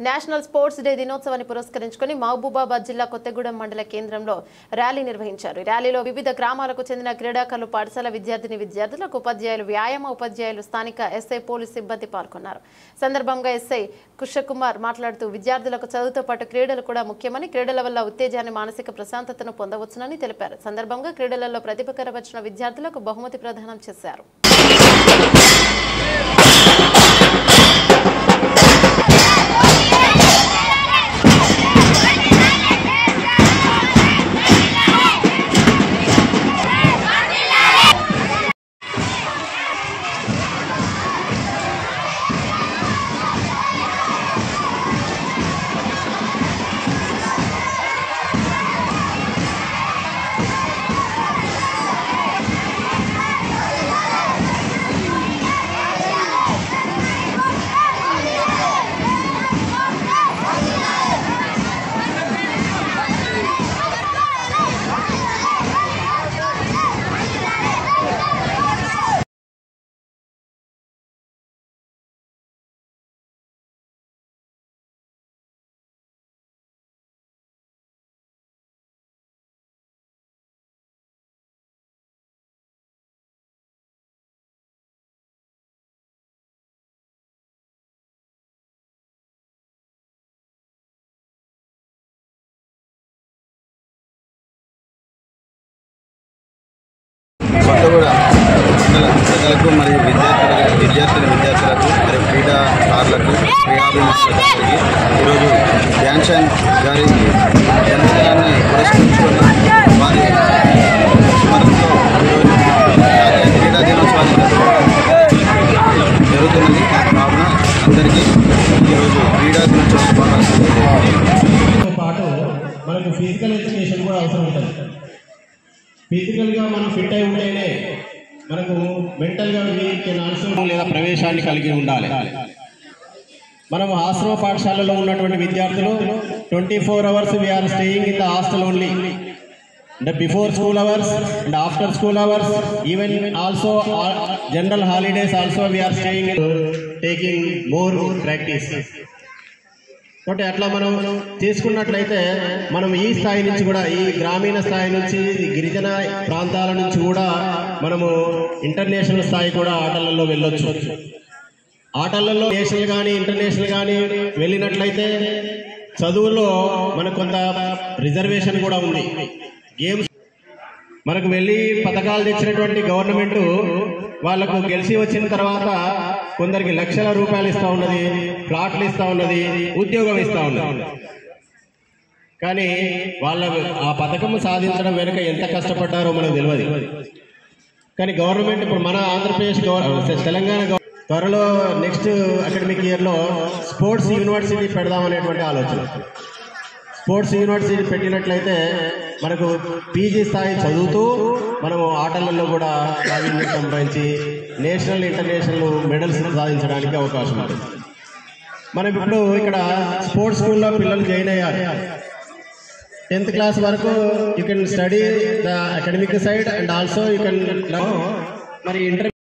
National sports day దినోత్సవాన్ని పురస్కరించుకొని మహబూబాబాద్ జిల్లా కొత్తగూడెం మండల కేంద్రంలో ర్యాలీ నిర్వహించారు. ర్యాలీలో వివిధ గ్రామాలకు చెందిన క్రీడాకారులు, పాఠశాల విద్యార్థులకు, ఉపాధ్యాయులు, వ్యాయామ ఉపాధ్యాయులు, స్థానిక ఎస్ఐ, పోలీసు సిబ్బంది పాల్గొన్నారు. సందర్భంగా ఎస్ఐ కుషకుమార్ మాట్లాడుతూ విద్యార్థులకు చదువుతో పాటు క్రీడలు కూడా ముఖ్యమని, క్రీడల వల్ల ఉత్తేజాన్ని, మానసిక ప్రశాంతతను పొందవచ్చునని తెలిపారు. సందర్భంగా క్రీడలలో ప్రతిభ కనబర్చిన విద్యార్థులకు బహుమతి ప్రదానం చేశారు. కొత్తగూడెం మండల ప్రజలకు మరియు విద్యార్థులకు మరియు క్రీడాకారులకు, క్రీడాభిమానులందరికీ ఈరోజు ధ్యాన్చంద్ గారి జన్మదినాన్ని పురస్కరించుకొని వారి స్మరణలో ఈరోజు క్రీడా దినోత్సవాన్ని జరుగుతున్నది. కావున అందరికీ ఈరోజు క్రీడా దినోత్సవ శుభాకాంక్షలు. పాటు మనకు ఫిజికల్ ఎడ్యుకేషన్ కూడా అవసరం ఉంటుంది. ఫిజికల్గా మనం ఫిట్ అయి ఉంటేనే మనకు మెంటల్గా లేదా ప్రవేశాన్ని కలిగి ఉండాలి. మనం ఆశ్రమ పాఠశాలలో ఉన్నటువంటి విద్యార్థులు 24 hours we're staying in the hostel only. అంటే before school hours and after school hours, even also general holidays also we're staying, taking more practice. కాబట్టి అట్లా మనం తీసుకున్నట్లయితే మనం ఈ స్థాయి నుంచి కూడా, ఈ గ్రామీణ స్థాయి నుంచి, గిరిజన ప్రాంతాల నుంచి కూడా మనము ఇంటర్నేషనల్ స్థాయి కూడా ఆటలలో వెళ్ళొచ్చు. ఆటలలో నేషనల్ కానీ ఇంటర్నేషనల్ కానీ వెళ్ళినట్లయితే చదువులో మనకు కొంత రిజర్వేషన్ కూడా ఉంది. గేమ్స్ మనకు వెళ్ళి పథకాలు తెచ్చినటువంటి గవర్నమెంట్ వాళ్లకు గెలిచి వచ్చిన తర్వాత కొందరికి లక్షల రూపాయలు ఇస్తూ ఉన్నది, ప్లాట్లు ఇస్తూ ఉన్నది, ఉద్యోగం ఇస్తూ ఉన్నది. కానీ వాళ్ళ ఆ పథకం సాధించడం వెనుక ఎంత కష్టపడ్డారో మనకు తెలియదు. కానీ గవర్నమెంట్ ఇప్పుడు మన ఆంధ్రప్రదేశ్ తెలంగాణ త్వరలో నెక్స్ట్ అకాడమిక్ ఇయర్లో స్పోర్ట్స్ యూనివర్సిటీ పెడదామనేటువంటి ఆలోచన. స్పోర్ట్స్ యూనివర్సిటీ పెట్టినట్లయితే మనకు పీజీ స్థాయి చదువుతూ మనము ఆటలలో కూడా ప్రావీణ్యం సంపాదించి నేషనల్, ఇంటర్నేషనల్ మెడల్స్ సాధించడానికి అవకాశం ఉంటుంది. మనం ఇప్పుడు ఇక్కడ స్పోర్ట్స్ స్కూల్లో పిల్లలు జాయిన్ అయ్యారు. 10th class వరకు you can study the academic side and also you can మరి ఇంటర్